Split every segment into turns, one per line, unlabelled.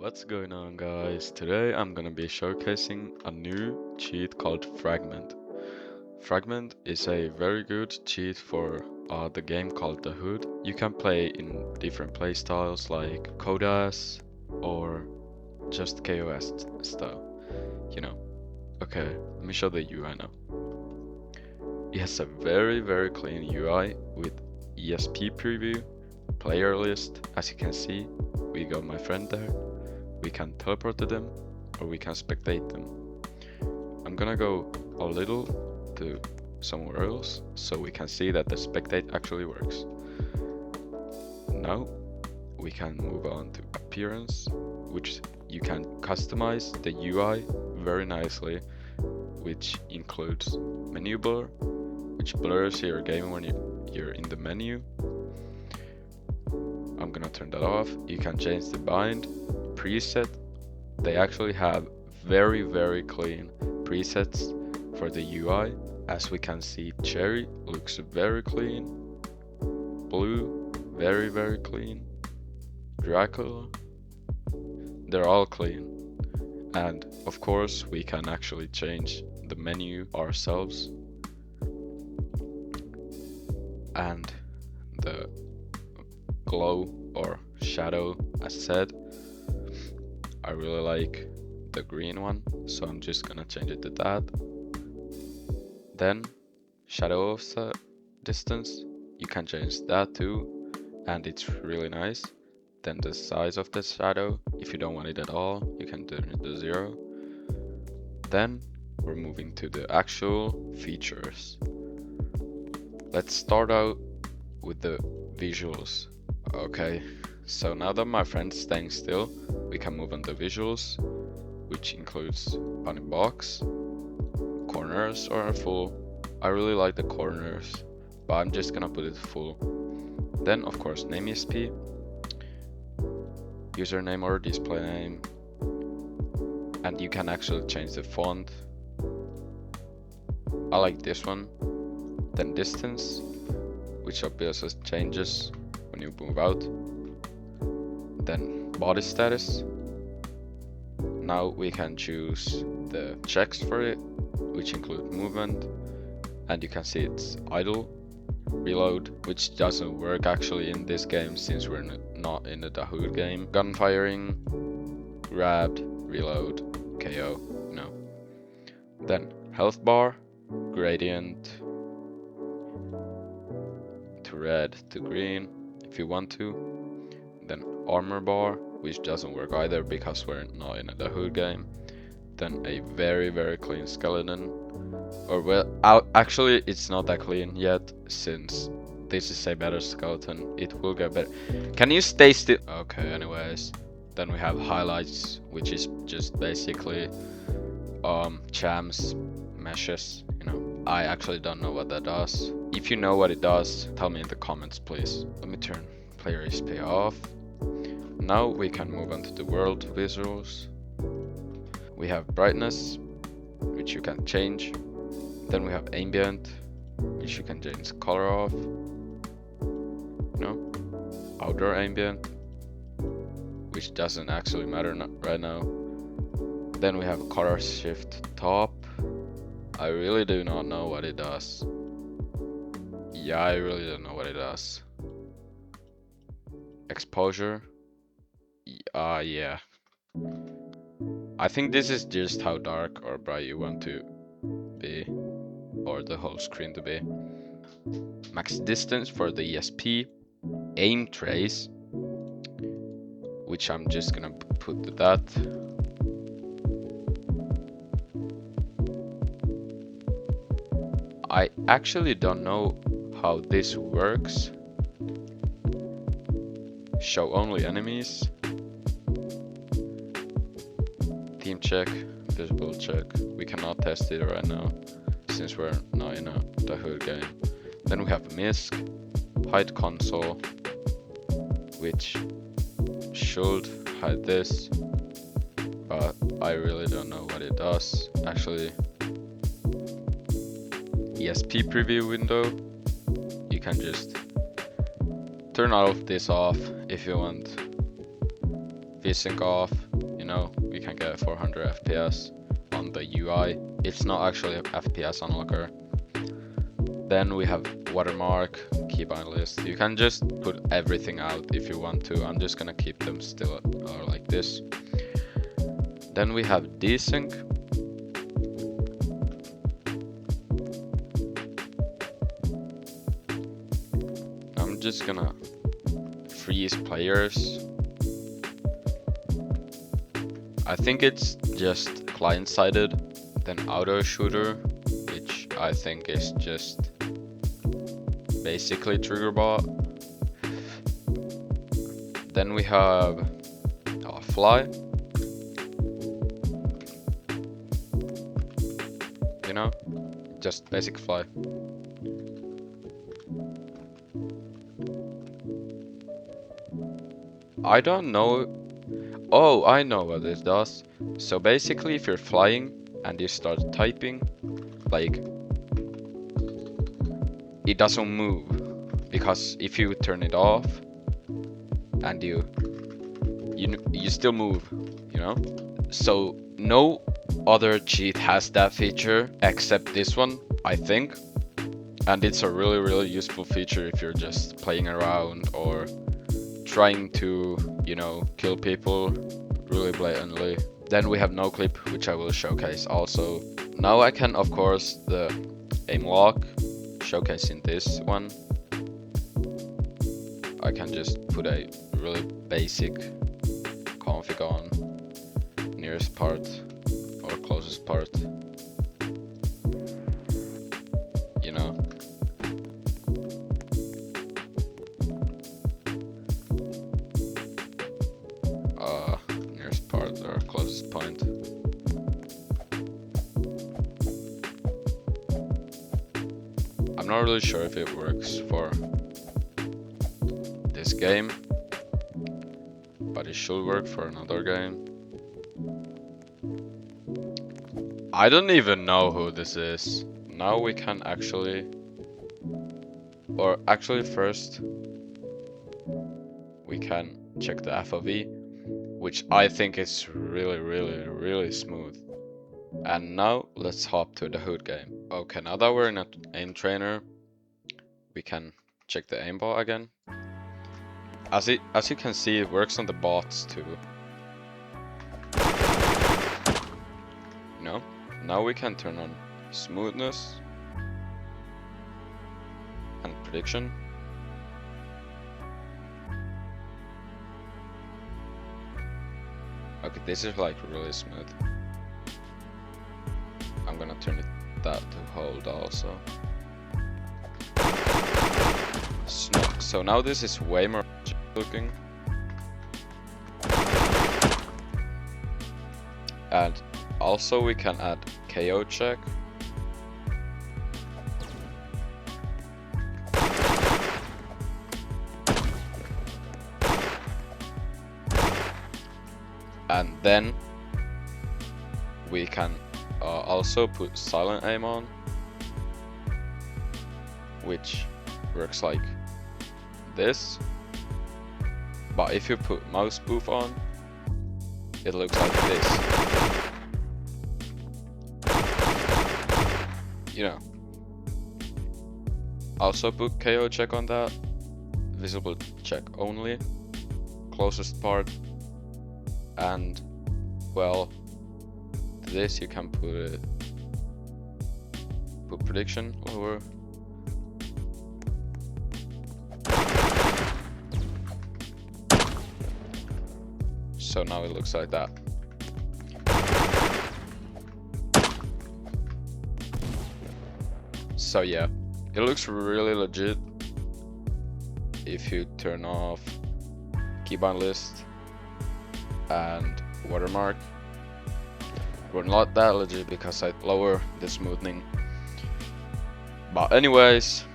What's going on, guys? Today I'm gonna be showcasing a new cheat called Fragment. Fragment is a very good cheat for the game called Dahood. You can play in different playstyles like Codas or just KOS style, you know. Okay, let me show the UI now. It has a very clean UI with ESP preview, player list. As you can see, we got my friend there. We can teleport to them or we can spectate them. I'm gonna go a little to somewhere else so we can see that the spectate actually works. Now we can move on to appearance, which you can customize the UI very nicely, which includes menu blur, which blurs your game when you're in the menu. I'm gonna turn that off. You can change the bind preset. They actually have very clean presets for the UI. As we can see, cherry looks very clean, blue very clean, Dracula, they're all clean. And of course we can actually change the menu ourselves, and the glow or shadow, as said, I really like the green one, so I'm just gonna change it to that. Then shadow offset distance, you can change that too, and it's really nice. Then the size of the shadow, if you don't want it at all, you can turn it to 0. Then we're moving to the actual features. Let's start out with the visuals. Okay, so now that my friend's staying still, we can move on to visuals, which includes bunny box. Corners are full. I really like the corners, but I'm just gonna put it full. Then of course name ESP, username or display name, and you can actually change the font. I like this one. Then distance, which obviously changes when you move out. Then body status. Now we can choose the checks for it, which include movement, and you can see it's idle, reload, which doesn't work actually in this game since we're not in the Dahood game. Gun firing, grabbed, reload, KO, no. Then health bar, gradient to red to green if you want to. Then armor bar, which doesn't work either because we're not in a Dahood game. Then a very clean skeleton, or well, actually it's not that clean yet since this is a better skeleton. It will get better. Can you stay still? Okay, anyways, then we have highlights, which is just basically chams, meshes, you know. I actually don't know what that does. If you know what it does, tell me in the comments, please. Let me turn player ESP off. Now we can move on to the world visuals. We have brightness, which you can change. Then we have ambient, which you can change color of. No, outdoor ambient, which doesn't actually matter right now. Then we have color shift top. I really do not know what it does. Yeah, I really don't know what it does. Exposure. Yeah. I think this is just how dark or bright you want to be, or the whole screen to be. Max distance for the ESP. Aim trace, which I'm just gonna put to that. I actually don't know how this works. Show only enemies. Team check, visible check. We cannot test it right now since we're not in a Dahood game. Then we have misc, hide console, which should hide this, but I really don't know what it does. Actually, ESP preview window, you can just turn all of this off if you want. VSync off, you know, we can get 400 FPS on the UI. It's not actually a FPS unlocker. Then we have watermark, keybind list. You can just put everything out if you want to. I'm just gonna keep them still like this. Then we have desync. I'm just gonna freeze players. I think it's just client-sided, then auto shooter, which I think is just basically trigger bot. Then we have fly. You know, just basic fly. I don't know. Oh, I know what this does. So basically, if you're flying and you start typing, like, it doesn't move, because if you turn it off and you still move, you know. So no other cheat has that feature except this one, I think, and it's a really useful feature if you're just playing around or trying to, you know, kill people really blatantly. Then we have no clip, which I will showcase also. Now I can, of course, the aimlock, showcasing this one. I can just put a really basic config on nearest part or closest part, you know. Nearest part or closest point. I'm not really sure if it works for this game, but it should work for another game. I don't even know who this is. Now we can actually, or actually first we can check the FOV, which I think is really smooth. And now let's hop to the dahood game. Okay, now that we're in an aim trainer, we can check the aimbot again. As you can see, it works on the bots too. You know? Now we can turn on smoothness and prediction. Okay, this is like really smooth. I'm gonna turn that to hold also. So now this is way more looking. And also we can add KO check. And then we can also put silent aim on, which works like this. But if you put mouse spoof on, it looks like this. You know. Also put KO check on that. Visible check only. Closest part. And well, this you can put prediction lower. So now it looks like that. So yeah, it looks really legit if you turn off keybind list and watermark. We're not that legit because I lower the smoothing. But anyways,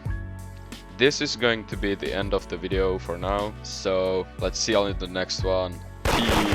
this is going to be the end of the video for now. So let's see you in the next one. Peace.